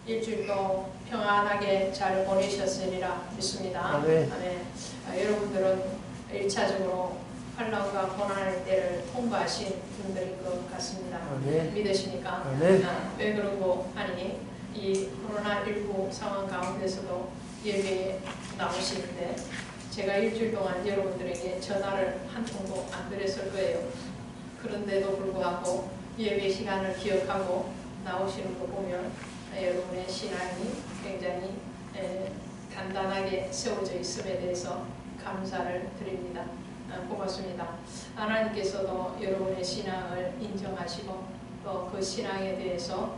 일주일도 평안하게 잘 보내셨으리라 믿습니다. 아멘. 아멘. 여러분들은 1차적으로 환난과 고난의 때를 통과하신 분들인 것 같습니다. 아멘. 믿으십니까? 아멘. 왜 그러고 하니 이 코로나19 상황 가운데서도 예배에 나오시는데 제가 일주일 동안 여러분들에게 전화를 한 통도 안 드렸을 거예요. 그런데도 불구하고 예배 시간을 기억하고 나오시는 거 보면 여러분의 신앙이 굉장히 단단하게 세워져 있음에 대해서 감사를 드립니다. 고맙습니다. 하나님께서도 여러분의 신앙을 인정하시고 또 그 신앙에 대해서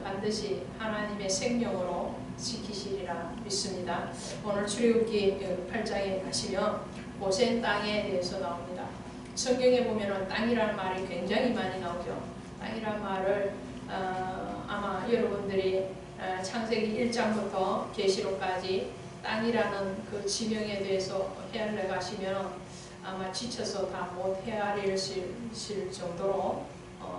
반드시 하나님의 생명으로 지키시리라 믿습니다. 오늘 출애굽기 8장에 가시면 고센 땅에 대해서 나옵니다. 성경에 보면 땅이라는 말이 굉장히 많이 나오죠. 땅이라는 말을 아마 여러분들이 창세기 1장부터 계시록까지 땅이라는 그 지명에 대해서 헤아려 가시면 아마 지쳐서 다 못 헤아리실 정도로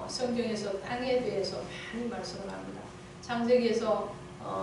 성경에서 땅에 대해서 많이 말씀을 합니다. 창세기에서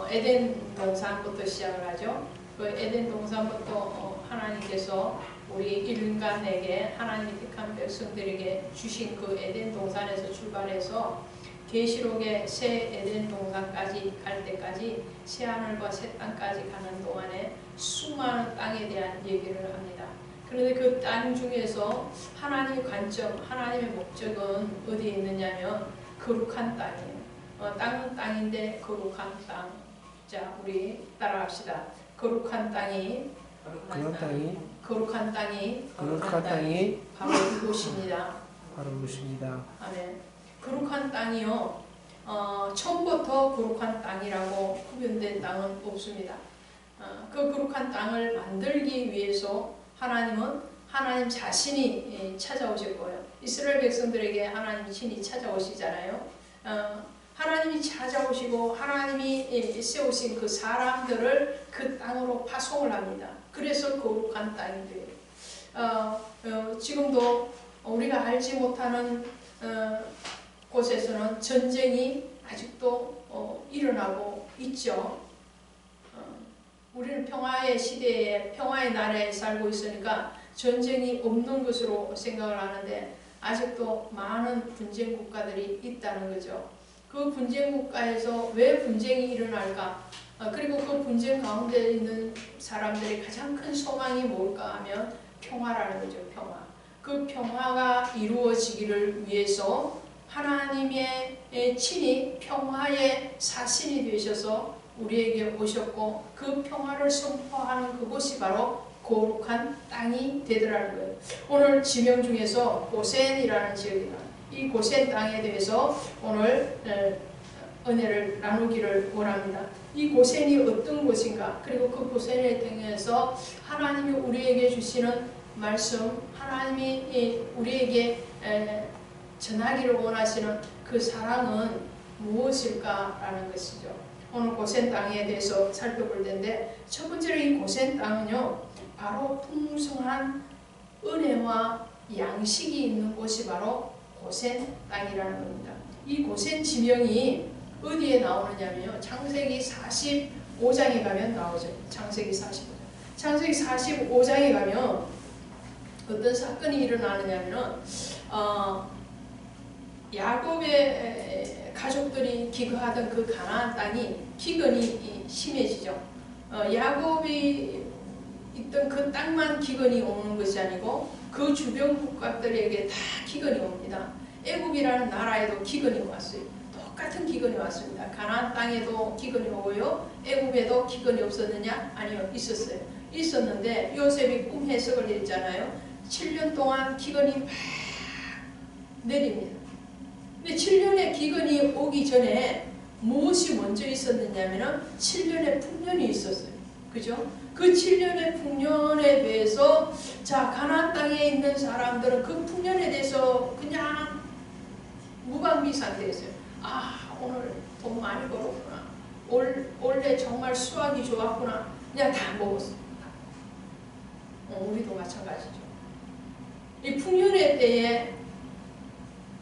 에덴 동산부터 시작을 하죠. 그 에덴 동산부터 하나님께서 우리 인간에게 하나님이 택한 백성들에게 주신 그 에덴 동산에서 출발해서 계시록의 새 에덴 동산까지 갈 때까지 새 하늘과 새 땅까지 가는 동안에 수많은 땅에 대한 얘기를 합니다. 그런데 그 땅 중에서 하나님의 관점, 하나님의 목적은 어디에 있느냐면 거룩한 땅이에요. 땅은 땅인데 거룩한 땅. 자, 우리 따라합시다. 거룩한 땅이 바로 이곳입니다. 바로 이곳입니다. 아멘. 거룩한 땅이요. 처음부터 거룩한 땅이라고 구별된 땅은 없습니다. 그 거룩한 땅을 만들기 위해서 하나님은 하나님 자신이 찾아오실 거예요. 이스라엘 백성들에게 하나님이 친히 찾아오시잖아요. 하나님이 찾아오시고 하나님이 세우신 그 사람들을 그 땅으로 파송을 합니다. 그래서 거룩한 땅이 돼요. 지금도 우리가 알지 못하는 곳에서는 전쟁이 아직도 일어나고 있죠. 우리는 평화의 시대에 평화의 나라에 살고 있으니까 전쟁이 없는 것으로 생각을 하는데 아직도 많은 분쟁 국가들이 있다는 거죠. 그 분쟁 국가에서 왜 분쟁이 일어날까? 그리고 그 분쟁 가운데 있는 사람들의 가장 큰 소망이 뭘까 하면 평화라는 거죠. 평화. 그 평화가 이루어지기를 위해서 하나님의 친히 평화의 사신이 되셔서 우리에게 오셨고 그 평화를 선포하는 그곳이 바로 거룩한 땅이 되더라는 거예요. 오늘 지명 중에서 고센이라는 지역이다. 이 고센 땅에 대해서 오늘 은혜를 나누기를 원합니다. 이 고센이 어떤 곳인가? 그리고 그 고센에 대해서 하나님이 우리에게 주시는 말씀, 하나님이 우리에게 전하기를 원하시는 그 사랑은 무엇일까라는 것이죠. 오늘 고센 땅에 대해서 살펴볼 텐데 첫 번째로 이 고센 땅은요 바로 풍성한 은혜와 양식이 있는 곳이 바로 고센 땅이라는 겁니다. 이 고센 지명이 어디에 나오느냐면요 창세기 45장에 가면 나오죠. 창세기 45장. 창세기 45장에 가면 어떤 사건이 일어나느냐면 야곱의 가족들이 기거하던 그 가나안 땅이 기근이 심해지죠. 야곱이 있던 그 땅만 기근이 오는 것이 아니고 그 주변 국가들에게 다 기근이 옵니다. 애굽이라는 나라에도 기근이 왔어요. 똑같은 기근이 왔습니다. 가나안 땅에도 기근이 오고요. 애굽에도 기근이 없었느냐? 아니요. 있었어요. 있었는데 요셉이 꿈 해석을 했잖아요. 7년 동안 기근이 막 내립니다. 근데 7년의 기근이 오기 전에 무엇이 먼저 있었느냐면 7년의 풍년이 있었어요. 그죠? 그 7년의 풍년에 대해서 자 가나안 땅에 있는 사람들은 그 풍년에 대해서 그냥 무방비 상태였어요. 아 오늘 돈 많이 벌었구나. 올해 정말 수확이 좋았구나. 그냥 다 먹었어. 우리도 마찬가지죠. 이 풍년의 때에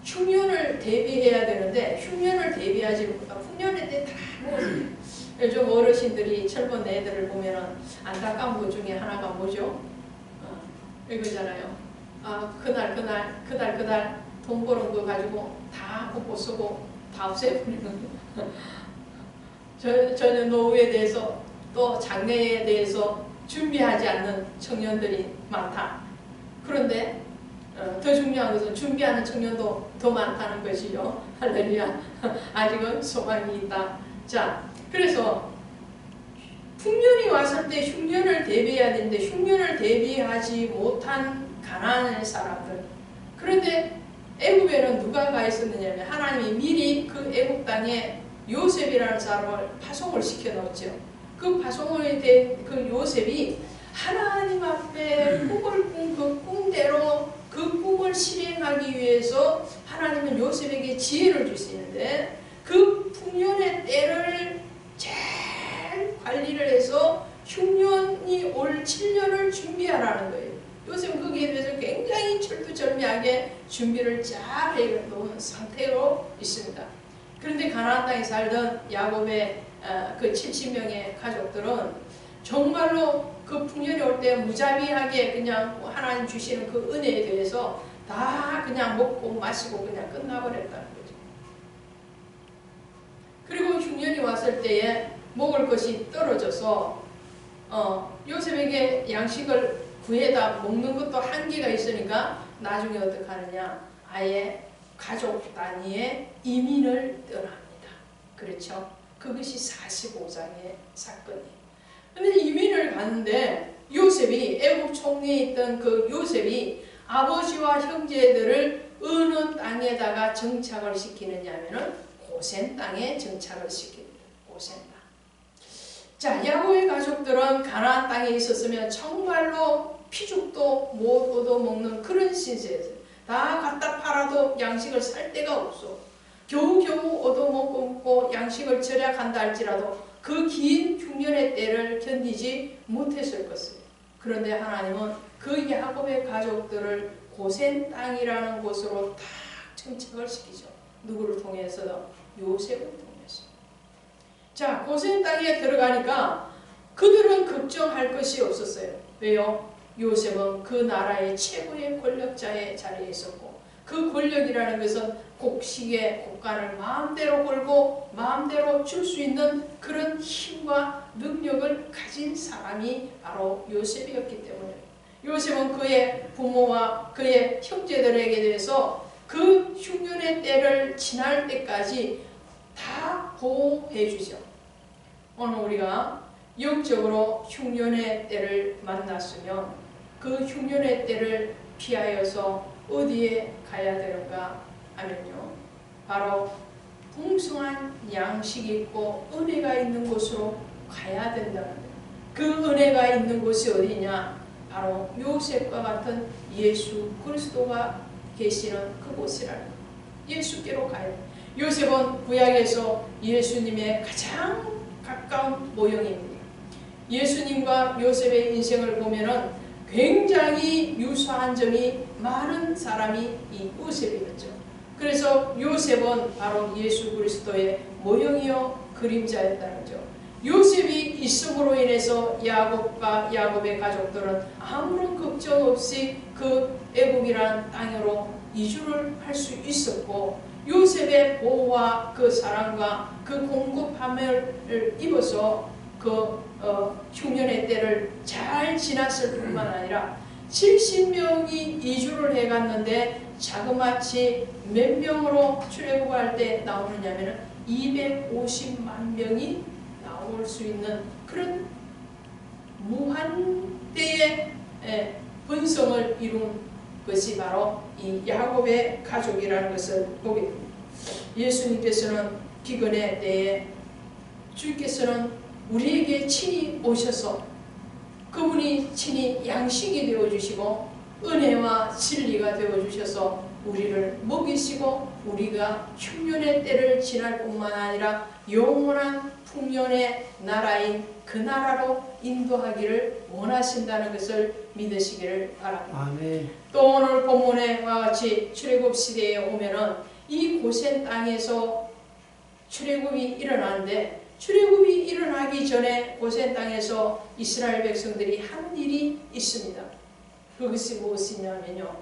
흉년을 대비해야 되는데 흉년을 대비하지 못하고 풍년의 때 다 먹었어요. 요즘 어르신들이 젊은 애들을 보면은 안타까운 것 중에 하나가 뭐죠? 이거잖아요. 그날 돈 버는 거 가지고 다 못 쓰고 다 없애버리는 전혀 노후에 대해서 또 장래에 대해서 준비하지 않는 청년들이 많다. 그런데 더 중요한 것은 준비하는 청년도 더 많다는 것이죠. 할렐루야. 아직은 소망이 있다. 자, 그래서 흉년이 왔을 때 흉년을 대비해야 되는데 흉년을 대비하지 못한 가난한 사람들. 그런데 애굽에는 누가 가 있었느냐면 하나님이 미리 그 애굽 땅에 요셉이라는 사람을 파송을 시켜 놓았죠. 그 파송을 된 그 요셉이 하나님 앞에 꿈을 꾼 그 꿈대로 그 꿈을 실행하기 위해서 하나님은 요셉에게 지혜를 주시는데 그 풍년의 때를 잘 관리를 해서 흉년이 올 7년을 준비하라는 거예요. 요셉은 거기에 대해서 굉장히 철두철미하게 준비를 잘 해놓은 상태로 있습니다. 그런데 가나안 땅에 살던 야곱의 그 70명의 가족들은 정말로 그 풍년이 올 때 무자비하게 그냥 하나님 주시는 그 은혜에 대해서 다 그냥 먹고 마시고 그냥 끝나버렸다는 거죠. 그리고 흉년이 왔을 때에 먹을 것이 떨어져서 요셉에게 양식을 구해다 먹는 것도 한계가 있으니까 나중에 어떻게 하느냐, 아예 가족 단위의 이민을 떠납니다. 그렇죠? 그것이 45장의 사건이에요. 근데 이민을 가는데 요셉이 애굽 총리에 있던 그 요셉이 아버지와 형제들을 어느 땅에다가 정착을 시키느냐 하면은 고센 땅에 정착을 시킵니다. 고센 땅. 자, 야곱의 가족들은 가나안 땅에 있었으면 정말로 피죽도 못 얻어먹는 그런 신세였어요. 다 갖다 팔아도 양식을 살 데가 없어. 겨우겨우 얻어먹고 양식을 절약한다 할지라도 그 긴 흉년의 때를 견디지 못했을 것이에요. 그런데 하나님은 그 야곱의 가족들을 고센 땅이라는 곳으로 딱 정착을 시키죠. 누구를 통해서? 요셉을 통해서. 자, 고센 땅에 들어가니까 그들은 걱정할 것이 없었어요. 왜요? 요셉은 그 나라의 최고의 권력자의 자리에 있었고 그 권력이라는 것은 곡식의 곡간을 마음대로 걸고 마음대로 줄 수 있는 그런 힘과 능력을 가진 사람이 바로 요셉이었기 때문에 요셉은 그의 부모와 그의 형제들에게 대해서 그 흉년의 때를 지날 때까지 다 보호해 주죠. 오늘 우리가 영적으로 흉년의 때를 만났으면 그 흉년의 때를 피하여서 어디에 가야 되는가 하면요, 바로 풍성한 양식이 있고 은혜가 있는 곳으로 가야 된다는 거예요. 그 은혜가 있는 곳이 어디냐? 바로 요셉과 같은 예수 그리스도가 계시는 그곳이라는 거예요. 예수께로 가요. 요셉은 구약에서 예수님의 가장 가까운 모형입니다. 예수님과 요셉의 인생을 보면은 굉장히 유사한 점이 많은 사람이 이 요셉이었죠. 그래서 요셉은 바로 예수 그리스도의 모형이요 그림자였다는 거죠. 요셉이 있음으로 인해서 야곱과 야곱의 가족들은 아무런 걱정 없이 그 애굽이라는 땅으로 이주를 할 수 있었고 요셉의 보호와 그 사랑과 그 공급함을 입어서 그 흉년의 때를 잘 지났을 뿐만 아니라 70명이 이주를 해갔는데 자그마치 몇 명으로 출애굽할 때 나오느냐면 250만 명이 나올 수 있는 그런 무한대의 번성을 이룬 것이 바로 이 야곱의 가족이라는 것을 보게 됩니다. 예수님께서는 기근의 때에 주께서는 우리에게 친히 오셔서 그분이 친히 양식이 되어주시고 은혜와 진리가 되어주셔서 우리를 먹이시고 우리가 흉년의 때를 지날 뿐만 아니라 영원한 풍년의 나라인 그 나라로 인도하기를 원하신다는 것을 믿으시기를 바랍니다. 아멘. 또 오늘 본문과 같이 출애굽 시대에 오면은 이 고센 땅에서 출애굽이 일어나는데 출애굽이 일어나 태어나기 전에 고센 땅에서 이스라엘 백성들이 한 일이 있습니다. 그것이 무엇이냐면요,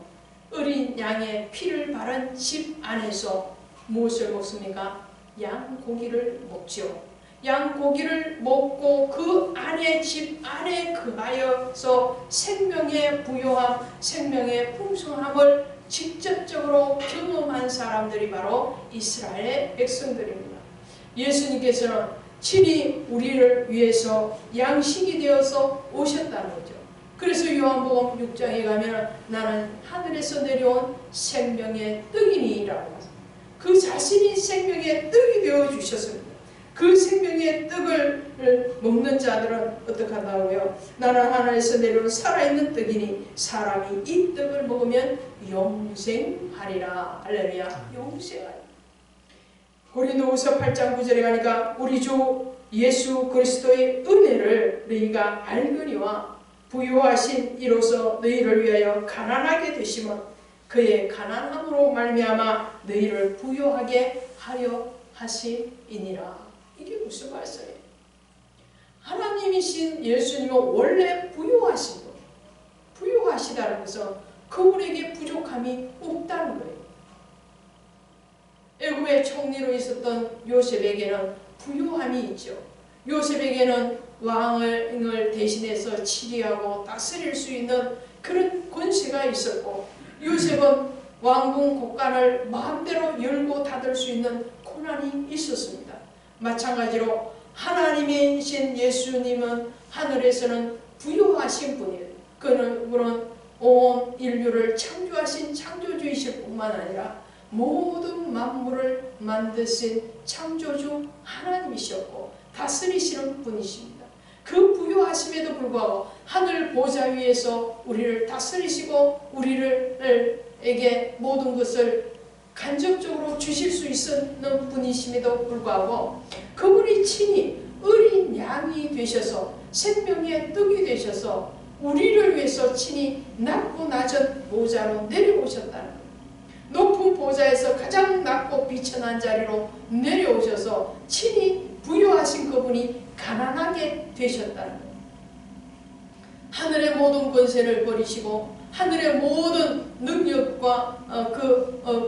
어린 양의 피를 바른 집 안에서 무엇을 먹습니까? 양고기를 먹죠. 양고기를 먹고 그 안에, 집 안에 거하여서 생명의 부요함, 생명의 풍성함을 직접적으로 경험한 사람들이 바로 이스라엘의 백성들입니다. 예수님께서는 친히 우리를 위해서 양식이 되어서 오셨다는 거죠. 그래서 요한복음 6장에 가면 나는 하늘에서 내려온 생명의 떡이니라고 합니다. 그 자신이 생명의 떡이 되어 주셨습니다. 그 생명의 떡을 먹는 자들은 어떻게 한다고요? 나는 하늘에서 내려온 살아있는 떡이니 사람이 이 떡을 먹으면 영생하리라. 할렐루야. 영생하리라. 고린도후서 8장 9절에 가니까 우리 주 예수 그리스도의 은혜를 너희가 알거니와 부요하신 이로써 너희를 위하여 가난하게 되심은 그의 가난함으로 말미암아 너희를 부요하게 하려 하심이니라. 이게 무슨 말씀이에요? 하나님이신 예수님은 원래 부요하신 분, 부요하시다는 것은 그분에게 부족함이 없다는 거예요. 애굽의 총리로 있었던 요셉에게는 부요함이 있죠. 요셉에게는 왕을 대신해서 치리하고 다스릴 수 있는 그런 권세가 있었고, 요셉은 왕궁 곳간을 마음대로 열고 닫을 수 있는 권한이 있었습니다. 마찬가지로 하나님이신 예수님은 하늘에서는 부요하신 분이에요. 그분은 온 인류를 창조하신 창조주이실 뿐만 아니라 모든 만물을 만드신 창조주 하나님이셨고 다스리시는 분이십니다. 그 부요하심에도 불구하고 하늘 보좌 위에서 우리를 다스리시고 우리에게 모든 것을 간접적으로 주실 수 있는 분이심에도 불구하고 그분이 친히 어린 양이 되셔서 생명의 떡이 되셔서 우리를 위해서 친히 낮고 낮은 보좌로 내려오셨다는 거예요. 높은 보좌에서 가장 낮고 비천한 자리로 내려오셔서 친히 부요하신 그분이 가난하게 되셨다는 거예요. 하늘의 모든 권세를 버리시고 하늘의 모든 능력과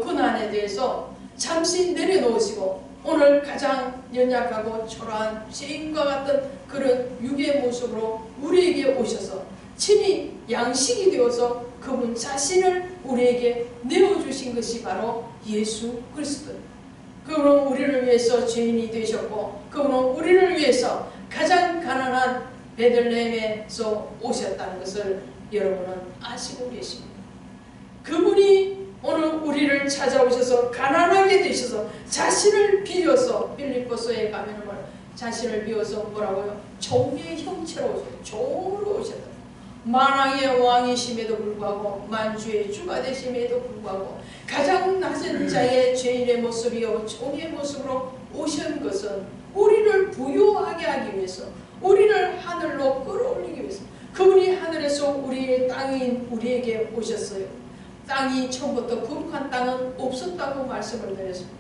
고난에 대해서 잠시 내려놓으시고 오늘 가장 연약하고 초라한 죄인과 같은 그런 육의 모습으로 우리에게 오셔서 친히 양식이 되어서 그분 자신을 우리에게 내어주신 것이 바로 예수 그리스도입니다. 그분은 우리를 위해서 죄인이 되셨고 그분은 우리를 위해서 가장 가난한 베들레헴에서 오셨다는 것을 여러분은 아시고 계십니다. 그분이 오늘 우리를 찾아오셔서 가난하게 되셔서 자신을 비워서 빌립보서에 가면 자신을 비워서 뭐라고요? 종의 형체로 오셨어요. 종으로 오셨다. 만왕의 왕이심에도 불구하고 만주의 주가 되심에도 불구하고 가장 낮은 자의 죄인의 모습이요 종의 모습으로 오신 것은 우리를 부요하게 하기 위해서 우리를 하늘로 끌어올리기 위해서 그분이 하늘에서 우리의 땅인 우리에게 오셨어요. 땅이 처음부터 거룩한 땅은 없었다고 말씀을 드렸습니다.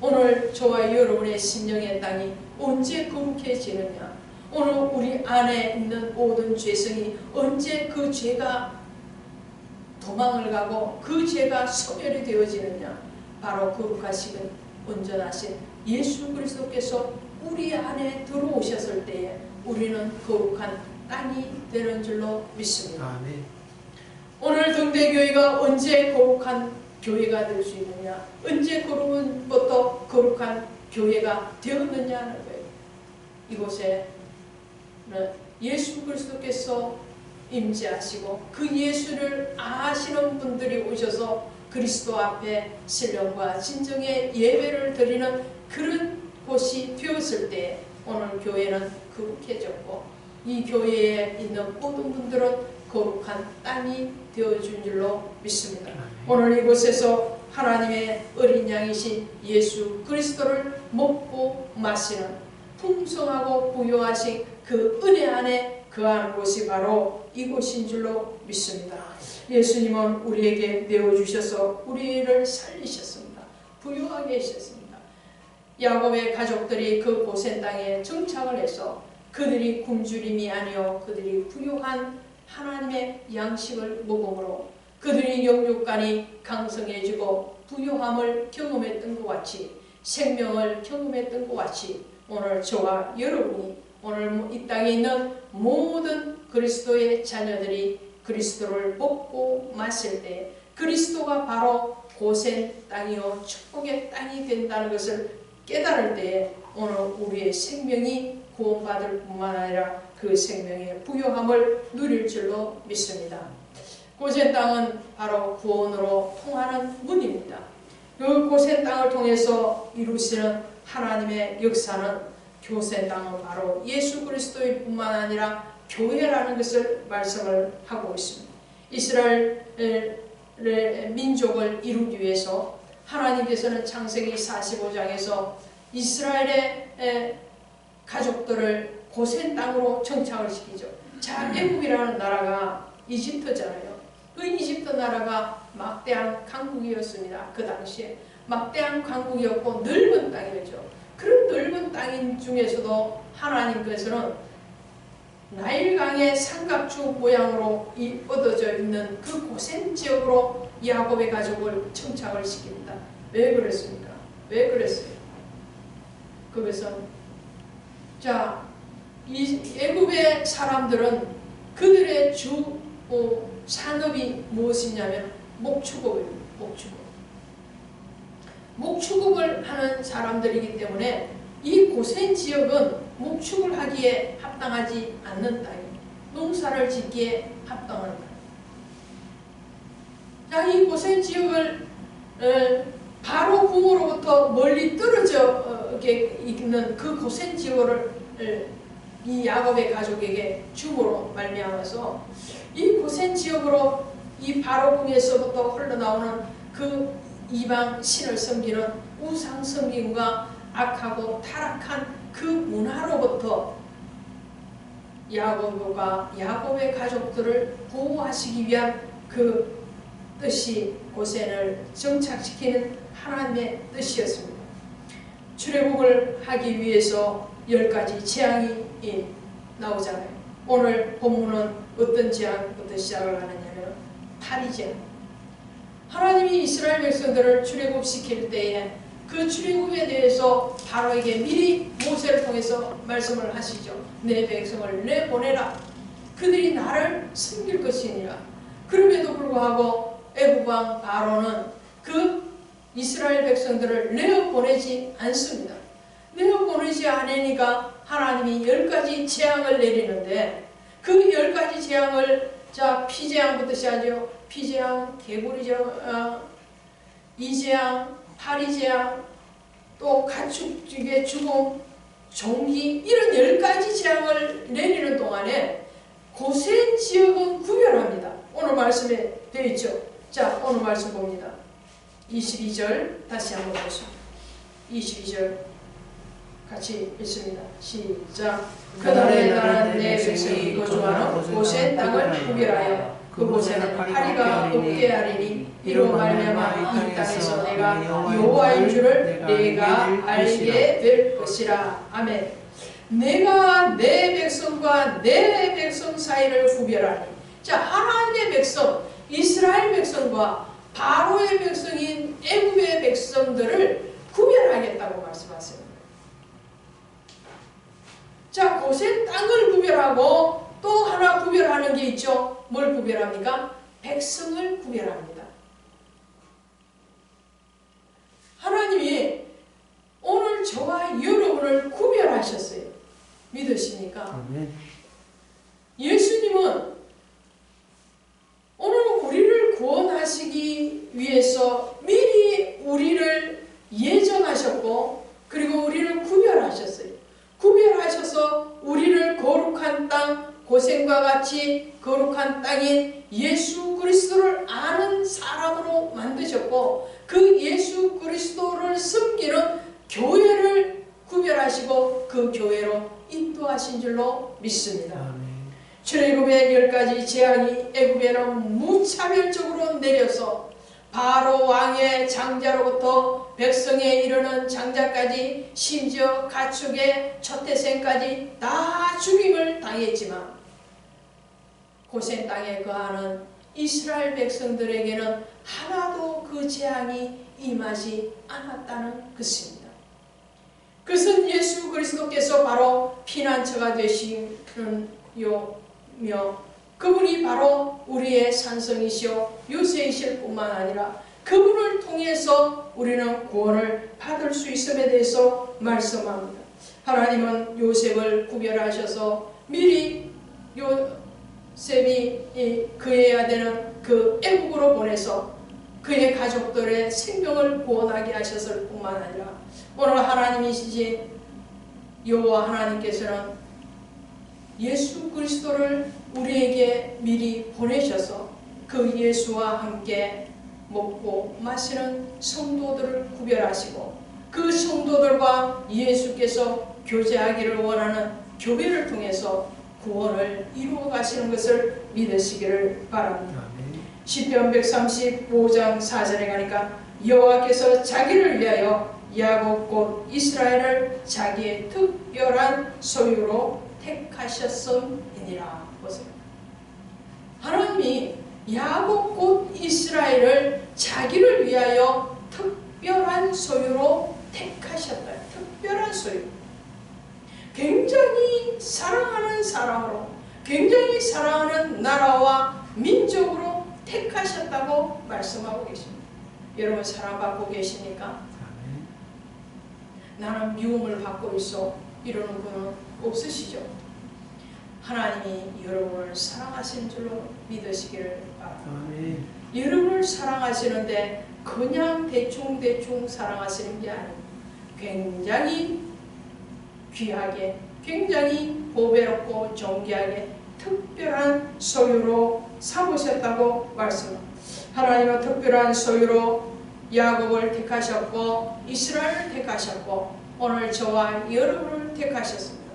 오늘 저와 여러분의 심령의 땅이 언제 거룩해지느냐, 오늘 우리 안에 있는 모든 죄성이 언제 그 죄가 도망을 가고 그 죄가 소멸이 되어지느냐, 바로 거룩하시고 온전하신 예수 그리스도께서 우리 안에 들어오셨을 때에 우리는 거룩한 땅이 되는 줄로 믿습니다. 아멘. 오늘 등대교회가 언제 거룩한 교회가 될 수 있느냐, 언제 그로부터 거룩한 교회가 되었느냐는 거예요. 이곳에 예수 그리스도께서 임재하시고 그 예수를 아시는 분들이 오셔서 그리스도 앞에 신령과 진정의 예배를 드리는 그런 곳이 되었을 때 오늘 교회는 거룩해졌고 이 교회에 있는 모든 분들은 거룩한 땅이 되어준 줄로 믿습니다. 오늘 이곳에서 하나님의 어린 양이신 예수 그리스도를 먹고 마시는 풍성하고 부요하신 그 은혜 안에 거하는 곳이 바로 이곳인 줄로 믿습니다. 예수님은 우리에게 내어주셔서 우리를 살리셨습니다. 부요하게 하셨습니다. 야곱의 가족들이 그 고센 땅에 정착을 해서 그들이 굶주림이 아니요 그들이 부유한 하나님의 양식을 먹음으로 그들이 영육간이 강성해지고 부유함을 경험했던 것 같이 생명을 경험했던 것 같이 오늘 저와 여러분이 오늘 이 땅에 있는 모든 그리스도의 자녀들이 그리스도를 먹고 마실 때 그리스도가 바로 고센 땅이요 축복의 땅이 된다는 것을 깨달을 때에 오늘 우리의 생명이 구원받을 뿐만 아니라 그 생명의 부요함을 누릴 줄로 믿습니다. 고센 땅은 바로 구원으로 통하는 문입니다. 그 고센 땅을 통해서 이루시는 하나님의 역사는 고센 땅은 바로 예수 그리스도일 뿐만 아니라 교회라는 것을 말씀을 하고 있습니다. 이스라엘의 민족을 이루기 위해서 하나님께서는 창세기 45장에서 이스라엘의 가족들을 고센 땅으로 정착을 시키죠. 자, 애국이라는 나라가 이집트잖아요. 그 이집트 나라가 막대한 강국이었습니다. 그 당시에 막대한 강국이었고 넓은 땅이었죠. 그런 넓은 땅인 중에서도 하나님께서는 나일강의 삼각주 모양으로 뻗어져 있는 그 고센 지역으로 야곱의 가족을 정착을 시킵니다. 왜 그랬습니까? 왜 그랬어요? 그것은 자, 이 애굽의 사람들은 그들의 주 산업이 무엇이냐면 목축업입니다. 목축업을 하는 사람들이기 때문에 이 고센 지역은 목축을 하기에 합당하지 않는 땅이에요. 농사를 짓기에 합당한 땅. 자, 이 고센 지역을 바로 궁으로부터 멀리 떨어져 있는 그 고센 지역을 이 야곱의 가족에게 줌으로 말미암아서 이 고센 지역으로 이 바로 궁에서부터 흘러나오는 그 이방 신을 섬기는 우상 섬김과 악하고 타락한 그 문화로부터 야곱과 야곱의 가족들을 보호하시기 위한 그 뜻이 고센을 정착시키는 하나님의 뜻이었습니다. 출애굽을 하기 위해서 10가지 재앙이 나오잖아요. 오늘 본문은 어떤 재앙부터 시작을 하느냐면 파리 재앙. 하나님이 이스라엘 백성들을 출애굽시킬 때에 그 출애굽에 대해서 바로에게 미리 모세를 통해서 말씀을 하시죠. 내 백성을 내보내라. 그들이 나를 섬길 것이니라. 그럼에도 불구하고 애굽왕 바로는 그 이스라엘 백성들을 내어보내지 않습니다. 내어보내지 않으니까 하나님이 10가지 재앙을 내리는데 그 10가지 재앙을 자 피재앙부터 시작하죠. 피재앙, 개구리재앙, 이재앙, 파리재앙, 또 가축의 죽음, 종기 이런 10가지 재앙을 내리는 동안에 고센 지역은 구별합니다. 오늘 말씀에 되어 있죠. 자, 오늘 말씀 봅니다. 22절 다시 한번 보십시오. 22절 같이 읽습니다. 시작. 그날에 나는 내 백성이 거주하는 고센 땅을 구별하여 그곳에는 파리가 없게 하리니 이로 말미암아 이 땅에서 내가 여호와인 줄을 내가 알게 될 것이라. 아멘. 내가 내 백성과 내 백성 사이를 구별하니. 자, 하나님의 백성 이스라엘 백성과 바로의 백성인 애굽의 백성들을 구별하겠다고 말씀하세요. 자, 고센 땅을 구별하고 또 하나 구별하는 게 있죠. 뭘 구별합니까? 백성을 구별합니다. 하나님이 오늘 저와 여러분을 구별하셨어요. 믿으십니까? 아멘. 예수님은 오늘 우리를 구원하시기 위해서 미리 우리를 예정하셨고 그리고 우리를 구별하셨어요. 구별하셔서 우리를 거룩한 땅, 고센과 같이 거룩한 땅인 예수 그리스도를 아는 사람으로 만드셨고 그 예수 그리스도를 섬기는 교회를 구별하시고 그 교회로 인도하신 줄로 믿습니다. 출애굽의 10가지 재앙이 애굽에는 무차별적으로 내려서 바로 왕의 장자로부터 백성에 이르는 장자까지 심지어 가축의 첫태생까지 다 죽임을 당했지만 고센 땅에 거하는 이스라엘 백성들에게는 하나도 그 재앙이 임하지 않았다는 것입니다. 그것은 예수 그리스도께서 바로 피난처가 되시는 요며 그분이 바로 우리의 산성이시오 요새이실 뿐만 아니라 그분을 통해서 우리는 구원을 받을 수 있음에 대해서 말씀합니다. 하나님은 요셉을 구별하셔서 미리 요셉이 그해야 되는 그 애국으로 보내서 그의 가족들의 생명을 구원하게 하셨을 뿐만 아니라 오늘 하나님이시신 여호와 하나님께서는 예수 그리스도를 우리에게 미리 보내셔서 그 예수와 함께 먹고 마시는 성도들을 구별하시고 그 성도들과 예수께서 교제하기를 원하는 교회를 통해서 구원을 이루어 가시는 것을 믿으시기를 바랍니다. 시편 135장 4절에 가니까 여호와께서 자기를 위하여 야곱 곧 이스라엘을 자기의 특별한 소유로 택하셨음이니라. 보세요. 하나님이 야곱 곧 이스라엘을 자기를 위하여 특별한 소유로 택하셨다. 특별한 소유. 굉장히 사랑하는 사람으로, 굉장히 사랑하는 나라와 민족으로 택하셨다고 말씀하고 계십니다. 여러분 사랑받고 계십니까? 나는 미움을 받고 있어 이러는 분은 없으시죠? 하나님이 여러분을 사랑하시는 줄로 믿으시기를 바랍니다. 여러분을 사랑하시는데 그냥 대충 사랑하시는 게 아닙니다. 굉장히 귀하게, 굉장히 보배롭고 존귀하게 특별한 소유로 삼으셨다고 말씀합니다. 하나님은 특별한 소유로 야곱을 택하셨고 이스라엘을 택하셨고 오늘 저와 여러분을 택하셨습니다.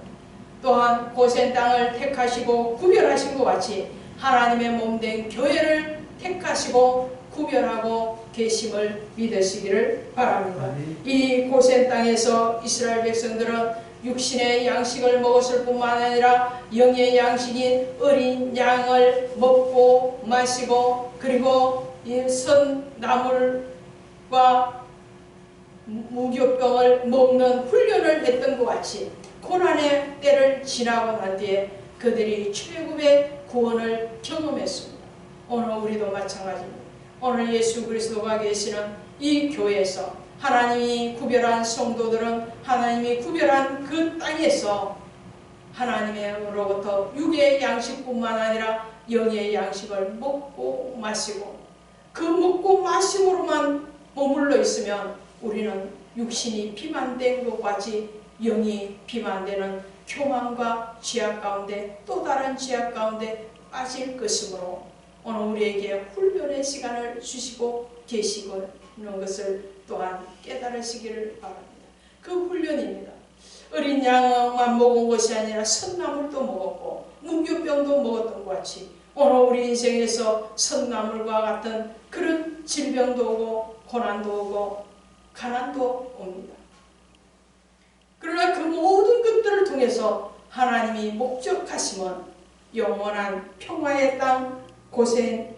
또한 고센 땅을 택하시고 구별하신 것 같이 하나님의 몸된 교회를 택하시고 구별하고 계심을 믿으시기를 바랍니다. 이 고센 땅에서 이스라엘 백성들은 육신의 양식을 먹었을 뿐만 아니라 영의 양식인 어린 양을 먹고 마시고 그리고 이 선나물과 무교병을 먹는 훈련을 했던 것 같이 고난의 때를 지나고 난 뒤에 그들이 출애굽의 구원을 경험했습니다. 오늘 우리도 마찬가지입니다. 오늘 예수 그리스도가 계시는 이 교회에서 하나님이 구별한 성도들은 하나님이 구별한 그 땅에서 하나님으로부터 육의 양식뿐만 아니라 영의 양식을 먹고 마시고 그 먹고 마심으로만 머물러 있으면 우리는 육신이 비만된 것 같이 영이 비만되는 교만과 죄악 가운데 또 다른 죄악 가운데 빠질 것이므로 오늘 우리에게 훈련의 시간을 주시고 계시는 것을 또한 깨달으시기를 바랍니다. 그 훈련입니다. 어린 양만 먹은 것이 아니라 선나물도 먹었고 무교병도 먹었던 것 같이 오늘 우리 인생에서 선나물과 같은 그런 질병도 오고 고난도 오고 가난도 옵니다. 그러나 그 모든 것들을 통해서 하나님이 목적하심은 영원한 평화의 땅 고센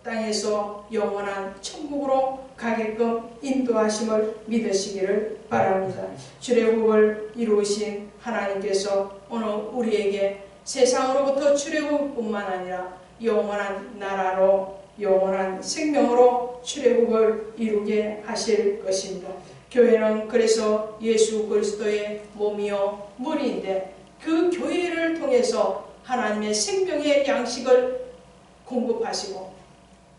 땅에서 영원한 천국으로 가게끔 인도하심을 믿으시기를 바랍니다. 출애굽을 이루신 하나님께서 오늘 우리에게 세상으로부터 출애굽뿐만 아니라 영원한 나라로 영원한 생명으로 출애굽을 이루게 하실 것입니다. 교회는 그래서 예수 그리스도의 몸이요 머리인데 그 교회를 통해서 하나님의 생명의 양식을 공급하시고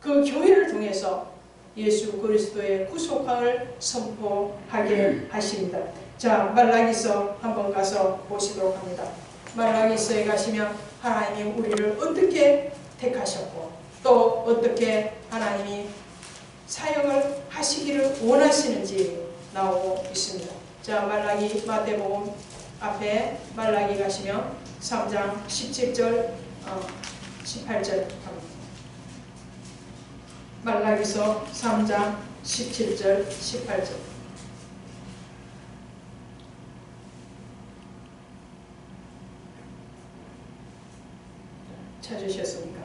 그 교회를 통해서 예수 그리스도의 구속함을 선포하게 하십니다. 자, 말라기서 한번 가서 보시도록 합니다. 말라기서에 가시면 하나님이 우리를 어떻게 택하셨고 또 어떻게 하나님이 사역을 하시기를 원하시는지 나오고 있습니다. 자, 말라기 마태복음 앞에 말라기 가시면 3장 17절 18절 합니다. 말라기서 3장 17절 18절 찾으셨습니까?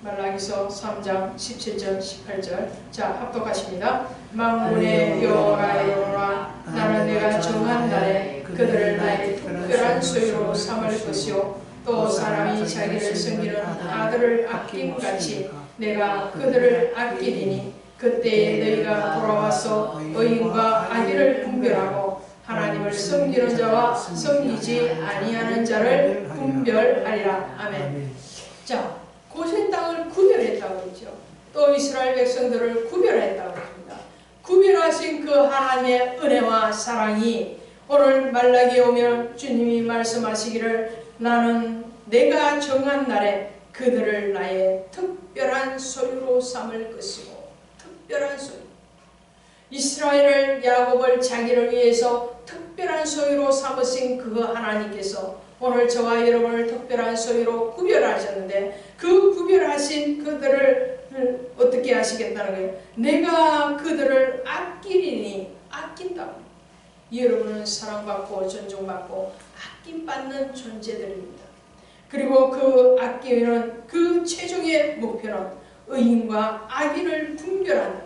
말라기서 3장 17절 18절. 자, 합독하십니다. 만군의 여호와여라, 나는 내가 정한 날에 그들을 나의 특별한 소유로 삼을 것이요, 또 사람이 자기를 섬기는 아들을 아낌같이 내가 그들을 아끼리니, 그때에 너희가 돌아와서 의인과 악인을 분별하고 하나님을 섬기는 자와 섬기지 아니하는 자를 분별하리라. 아멘. 자, 고센 땅을 구별했다고 했죠. 또 이스라엘 백성들을 구별했다고 합니다. 구별하신 그 하나님의 은혜와 사랑이 오늘 말라기에 오면 주님이 말씀하시기를, 나는 내가 정한 날에 그들을 나의 특별한 소유로 삼을 것이고, 특별한 소유. 이스라엘을, 야곱을 자기를 위해서 특별한 소유로 삼으신 그 하나님께서 오늘 저와 여러분을 특별한 소유로 구별하셨는데, 그 구별하신 그들을 어떻게 하시겠다는 거예요? 내가 그들을 아끼리니, 아낀다. 여러분은 사랑받고 존중받고 아낌받는 존재들입니다. 그리고 그 아끼는 그 최종의 목표는 의인과 악인을 분별한다.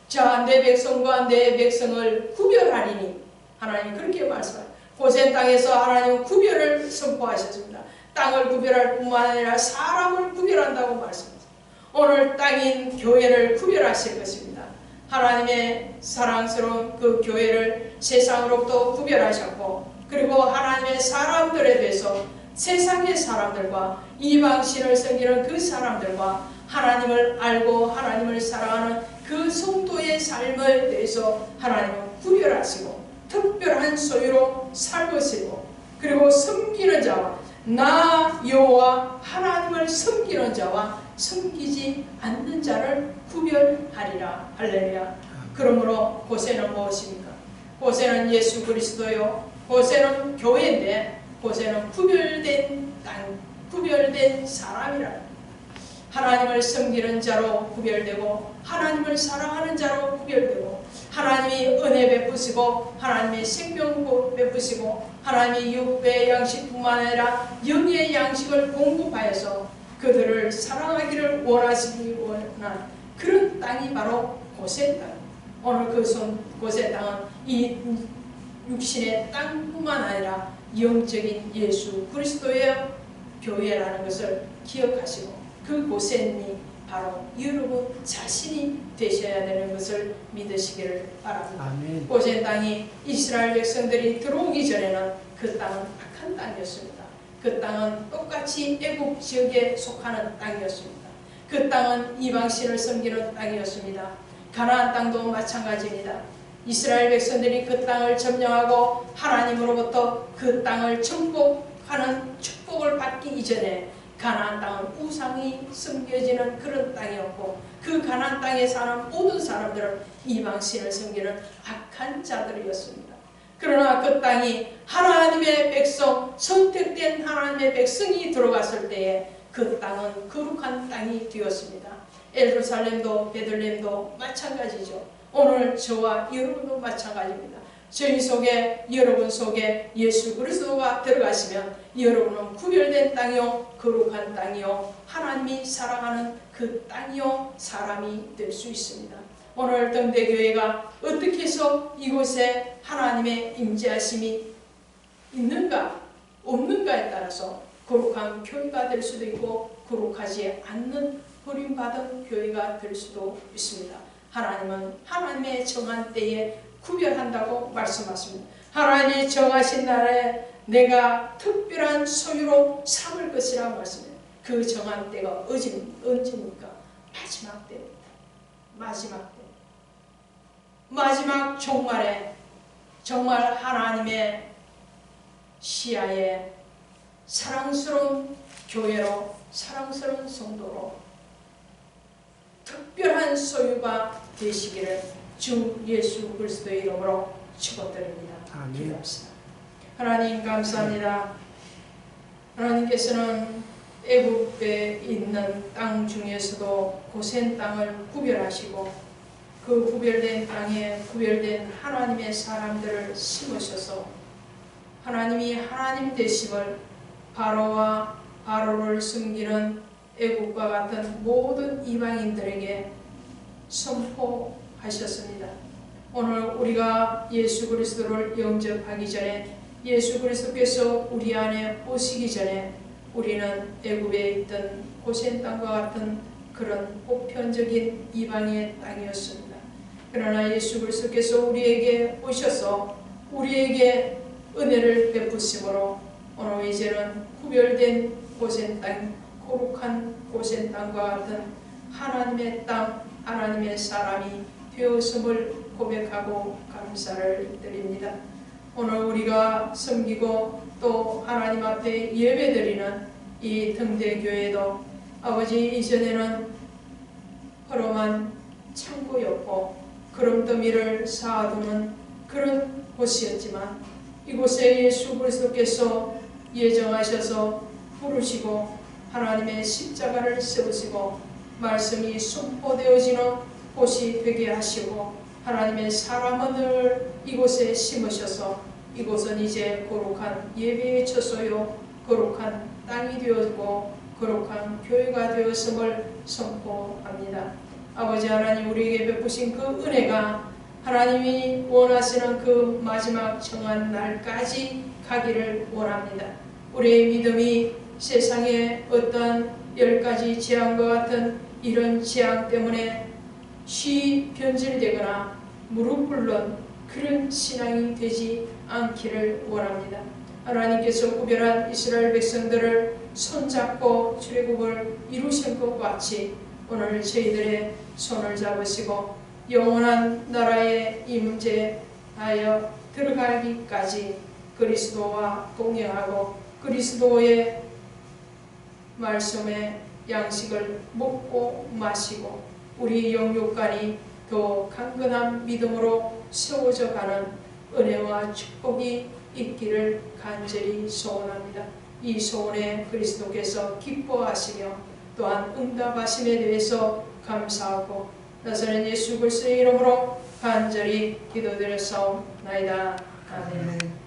자, 내 백성과 내 백성을 구별하리니, 하나님 그렇게 말씀합니다. 고센 땅에서 하나님은 구별을 선포하셨습니다. 땅을 구별할 뿐만 아니라 사람을 구별한다고 말씀하셨습니다. 오늘 땅인 교회를 구별하실 것입니다. 하나님의 사랑스러운 그 교회를 세상으로부터 구별하셨고, 그리고 하나님의 사람들에 대해서 세상의 사람들과 이방신을 섬기는 그 사람들과 하나님을 알고 하나님을 사랑하는 그 성도의 삶을 대해서 하나님은 구별하시고 특별한 소유로 살으시고, 그리고 섬기는 자와 나 여호와 하나님을 섬기는 자와 섬기지 않는 자를 구별하리라. 할렐루야. 그러므로 고센은 무엇입니까? 고센은 예수 그리스도요, 고센은 교회인데, 고센은 구별된 땅, 구별된 사람이라. 하나님을 섬기는 자로 구별되고, 하나님을 사랑하는 자로 구별되고, 하나님이 은혜 베푸시고 하나님의 생명 베푸시고 하나님이 육배의 양식뿐만 아니라 영의 양식을 공급하여서 그들을 사랑하기를 원하시기 원한 그런 땅이 바로 고센 땅. 오늘 그 고센 땅은 이 육신의 땅뿐만 아니라 영적인 예수 그리스도의 교회라는 것을 기억하시고, 그 고센이 바로 여러분 자신이 되셔야 되는 것을 믿으시기를 바랍니다. 아멘. 고센 땅이 이스라엘 백성들이 들어오기 전에는 그 땅은 악한 땅이었습니다. 그 땅은 똑같이 애국 지역에 속하는 땅이었습니다. 그 땅은 이방신을 섬기는 땅이었습니다. 가나안 땅도 마찬가지입니다. 이스라엘 백성들이 그 땅을 점령하고 하나님으로부터 그 땅을 정복하는 축복을 받기 이전에 가나안 땅은 우상이 섬겨지는 그런 땅이었고, 그 가나안 땅에 사는 모든 사람들은 이방신을 섬기는 악한 자들이었습니다. 그러나 그 땅이 하나님의 백성, 선택된 하나님의 백성이 들어갔을 때에 그 땅은 거룩한 땅이 되었습니다. 예루살렘도 베들레헴도 마찬가지죠. 오늘 저와 여러분도 마찬가지입니다. 저희 속에, 여러분 속에 예수 그리스도가 들어가시면 여러분은 구별된 땅이요, 거룩한 땅이요, 하나님이 사랑하는 그 땅이요, 사람이 될 수 있습니다. 오늘 등대교회가 어떻게 해서 이곳에 하나님의 임재하심이 있는가 없는가에 따라서 거룩한 교회가 될 수도 있고, 거룩하지 않는 버림받은 교회가 될 수도 있습니다. 하나님은 하나님의 정한 때에 구별한다고 말씀하십니다. 하나님이 정하신 날에 내가 특별한 소유로 삼을 것이라고 말씀해요. 그 정한 때가 언제입니까? 마지막 때입니다. 마지막 때. 마지막 종말에 정말 하나님의 시야에 사랑스러운 교회로, 사랑스러운 성도로 특별한 소유가 되시기를 주 예수 그리스도의 이름으로 축원드립니다. 기도합시다. 하나님 감사합니다. 하나님께서는 애굽에 있는 땅 중에서도 고센 땅을 구별하시고, 그 구별된 땅에 구별된 하나님의 사람들을 심으셔서 하나님이 하나님 되심을 바로와 바로를 숨기는 애국과 같은 모든 이방인들에게 선포하셨습니다. 오늘 우리가 예수 그리스도를 영접하기 전에, 예수 그리스도께서 우리 안에 오시기 전에 우리는 애굽에 있던 고센 땅과 같은 그런 보편적인 이방의 땅이었습니다. 그러나 예수 그리스도께서 우리에게 오셔서 우리에게 은혜를 베푸심으로 오늘 이제는 구별된 고센 땅, 거룩한 고센 땅과 같은 하나님의 땅, 하나님의 사람이 되었음을 고백하고 감사를 드립니다. 오늘 우리가 섬기고 또 하나님 앞에 예배드리는 이 등대교회도 아버지 이전에는 허름한 창고였고 그름더미를 쌓아두는 그런 곳이었지만 이곳에 예수 그리스도께서 예정하셔서 부르시고 하나님의 십자가를 세우시고 말씀이 선포되어지는 곳이 되게 하시고 하나님의 사람을 이곳에 심으셔서 이곳은 이제 거룩한 예배의 처소요 거룩한 땅이 되었고 거룩한 교회가 되었음을 선포합니다. 아버지 하나님, 우리에게 베푸신 그 은혜가 하나님이 원하시는 그 마지막 정한 날까지 가기를 원합니다. 우리의 믿음이 세상의 어떤 10가지 재앙과 같은 이런 재앙 때문에 변질되거나 무릎 꿇는 그런 신앙이 되지 않기를 원합니다. 하나님께서 구별한 이스라엘 백성들을 손잡고 출애굽을 이루신 것 같이 오늘 저희들의 손을 잡으시고 영원한 나라에 임재하여 들어가기까지 그리스도와 동행하고 그리스도의 말씀의 양식을 먹고 마시고 우리 영육간이 더 강건한 믿음으로 세워져 가는 은혜와 축복이 있기를 간절히 소원합니다. 이 소원에 그리스도께서 기뻐하시며 또한 응답하심에 대해서 감사하고 나사렛 예수 그리스도의 이름으로 간절히 기도드렸사옵나이다. 아멘.